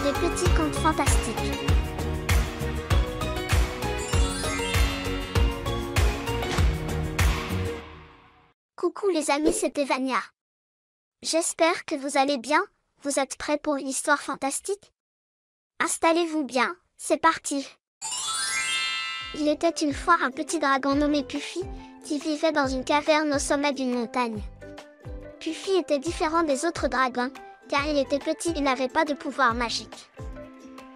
Les petits contes fantastiques. Coucou les amis, c'est Vania. J'espère que vous allez bien. Vous êtes prêts pour une histoire fantastique? Installez-vous bien, c'est parti. Il était une fois un petit dragon nommé Puffy, qui vivait dans une caverne au sommet d'une montagne. Puffy était différent des autres dragons, car il était petit et n'avait pas de pouvoir magique.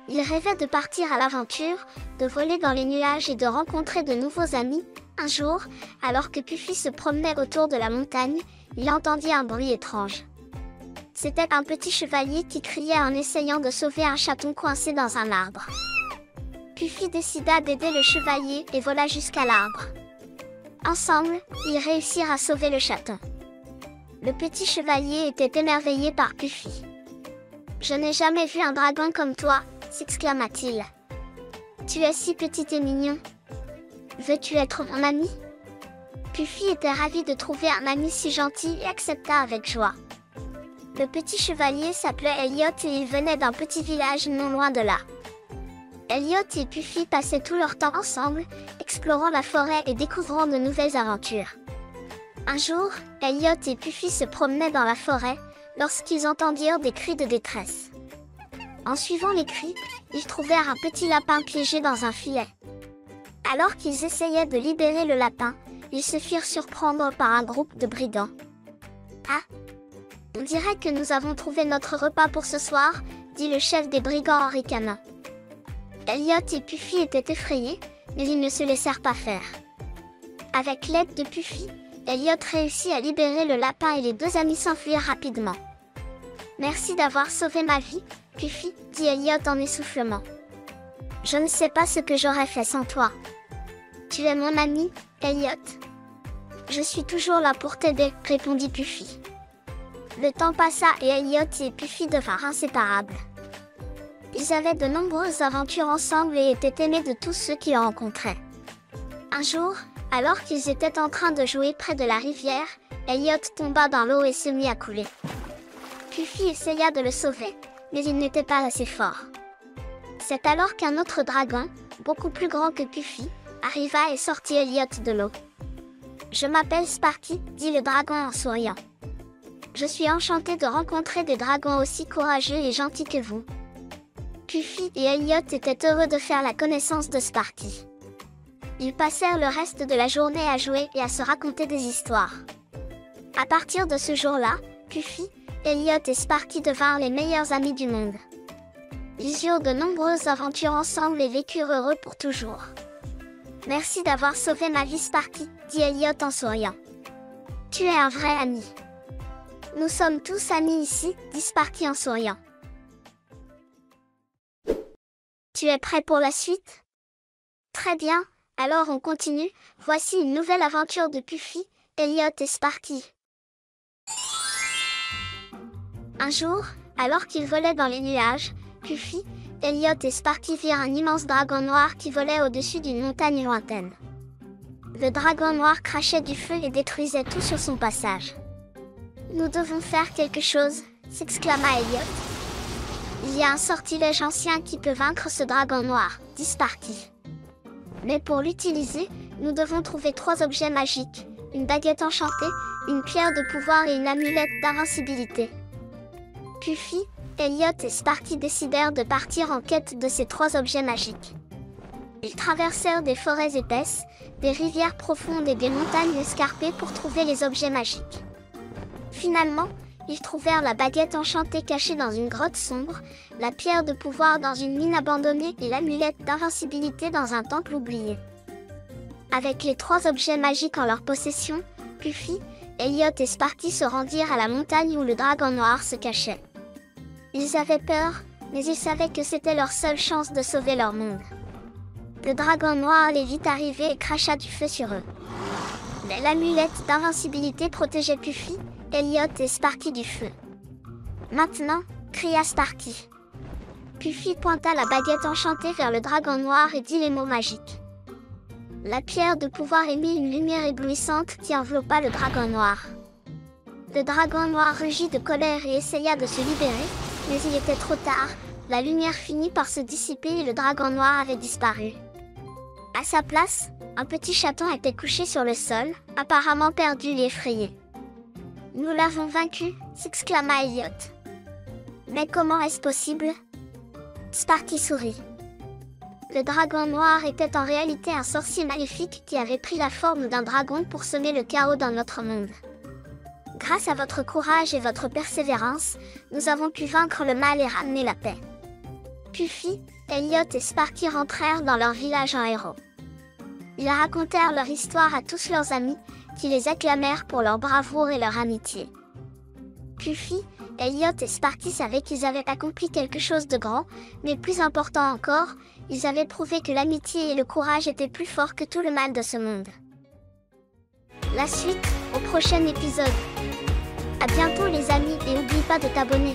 Il rêvait de partir à l'aventure, de voler dans les nuages et de rencontrer de nouveaux amis. Un jour, alors que Puffy se promenait autour de la montagne, il entendit un bruit étrange. C'était un petit chevalier qui criait en essayant de sauver un chaton coincé dans un arbre. Puffy décida d'aider le chevalier et vola jusqu'à l'arbre. Ensemble, ils réussirent à sauver le chaton. Le petit chevalier était émerveillé par Puffy. « Je n'ai jamais vu un dragon comme toi !» s'exclama-t-il. « Tu es si petit et mignon. Veux-tu être mon ami ?» Puffy était ravi de trouver un ami si gentil et accepta avec joie. Le petit chevalier s'appelait Elliot et il venait d'un petit village non loin de là. Elliot et Puffy passaient tout leur temps ensemble, explorant la forêt et découvrant de nouvelles aventures. Un jour, Elliot et Puffy se promenaient dans la forêt, lorsqu'ils entendirent des cris de détresse. En suivant les cris, ils trouvèrent un petit lapin piégé dans un filet. Alors qu'ils essayaient de libérer le lapin, ils se firent surprendre par un groupe de brigands. « Ah, on dirait que nous avons trouvé notre repas pour ce soir », dit le chef des brigands en ricanant. Elliot et Puffy étaient effrayés, mais ils ne se laissèrent pas faire. Avec l'aide de Puffy, Elliot réussit à libérer le lapin et les deux amis s'enfuirent rapidement. « Merci d'avoir sauvé ma vie, Puffy, » dit Elliot en essoufflement. « Je ne sais pas ce que j'aurais fait sans toi. Tu es mon ami, Elliot. Je suis toujours là pour t'aider, » répondit Puffy. Le temps passa et Elliot et Puffy devinrent inséparables. Ils avaient de nombreuses aventures ensemble et étaient aimés de tous ceux qu'ils rencontraient. Un jour, alors qu'ils étaient en train de jouer près de la rivière, Elliot tomba dans l'eau et se mit à couler. Puffy essaya de le sauver, mais il n'était pas assez fort. C'est alors qu'un autre dragon, beaucoup plus grand que Puffy, arriva et sortit Elliot de l'eau. « Je m'appelle Sparky, » dit le dragon en souriant. « Je suis enchanté de rencontrer des dragons aussi courageux et gentils que vous. » Puffy et Elliot étaient heureux de faire la connaissance de Sparky. Ils passèrent le reste de la journée à jouer et à se raconter des histoires. À partir de ce jour-là, Puffy, Elliot et Sparky devinrent les meilleurs amis du monde. Ils eurent de nombreuses aventures ensemble et vécurent heureux pour toujours. « Merci d'avoir sauvé ma vie, Sparky, » dit Elliot en souriant. « Tu es un vrai ami. »« Nous sommes tous amis ici, » dit Sparky en souriant. « Tu es prêt pour la suite? Très bien, alors on continue. Voici une nouvelle aventure de Puffy, Elliot et Sparky. Un jour, alors qu'ils volaient dans les nuages, Puffy, Elliot et Sparky virent un immense dragon noir qui volait au-dessus d'une montagne lointaine. Le dragon noir crachait du feu et détruisait tout sur son passage. « Nous devons faire quelque chose », s'exclama Elliot. « Il y a un sortilège ancien qui peut vaincre ce dragon noir, » dit Sparky. « Mais pour l'utiliser, nous devons trouver 3 objets magiques, une baguette enchantée, une pierre de pouvoir et une amulette d'invincibilité. » Puffy, Elliot et Sparky décidèrent de partir en quête de ces 3 objets magiques. Ils traversèrent des forêts épaisses, des rivières profondes et des montagnes escarpées pour trouver les objets magiques. Finalement, ils trouvèrent la baguette enchantée cachée dans une grotte sombre, la pierre de pouvoir dans une mine abandonnée et l'amulette d'invincibilité dans un temple oublié. Avec les 3 objets magiques en leur possession, Puffy, Elliot et Sparky se rendirent à la montagne où le dragon noir se cachait. Ils avaient peur, mais ils savaient que c'était leur seule chance de sauver leur monde. Le dragon noir les vit arriver et cracha du feu sur eux. Mais l'amulette d'invincibilité protégeait Puffy, Elliot et Sparky du feu. « Maintenant !» cria Sparky. Puffy pointa la baguette enchantée vers le dragon noir et dit les mots magiques. La pierre de pouvoir émit une lumière éblouissante qui enveloppa le dragon noir. Le dragon noir rugit de colère et essaya de se libérer, mais il était trop tard. La lumière finit par se dissiper et le dragon noir avait disparu. À sa place, un petit chaton était couché sur le sol, apparemment perdu et effrayé. « Nous l'avons vaincu !» s'exclama Elliot. « Mais comment est-ce possible ?» Sparky sourit. Le dragon noir était en réalité un sorcier maléfique qui avait pris la forme d'un dragon pour semer le chaos dans notre monde. Grâce à votre courage et votre persévérance, nous avons pu vaincre le mal et ramener la paix. Puffy, Elliot et Sparky rentrèrent dans leur village en héros. Ils racontèrent leur histoire à tous leurs amis, qui les acclamèrent pour leur bravoure et leur amitié. Puffy, Elliot et Sparky savaient qu'ils avaient accompli quelque chose de grand, mais plus important encore, ils avaient prouvé que l'amitié et le courage étaient plus forts que tout le mal de ce monde. La suite, au prochain épisode. À bientôt les amis et n'oublie pas de t'abonner.